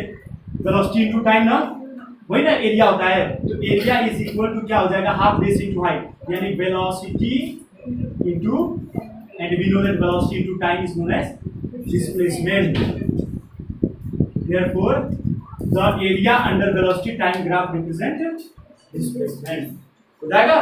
Speaker 1: वेलोसिटी इनटू टाइम ना, वही ना एरिया होता है। तो एरिया इज इक्वल टू क्या हो जाएगा, हाफ बेस इनटू हाइट, यानी velocity into, and we know that velocity into time is known as displacement. Therefore, the area under velocity time graph represent displacement. हो जाएगा।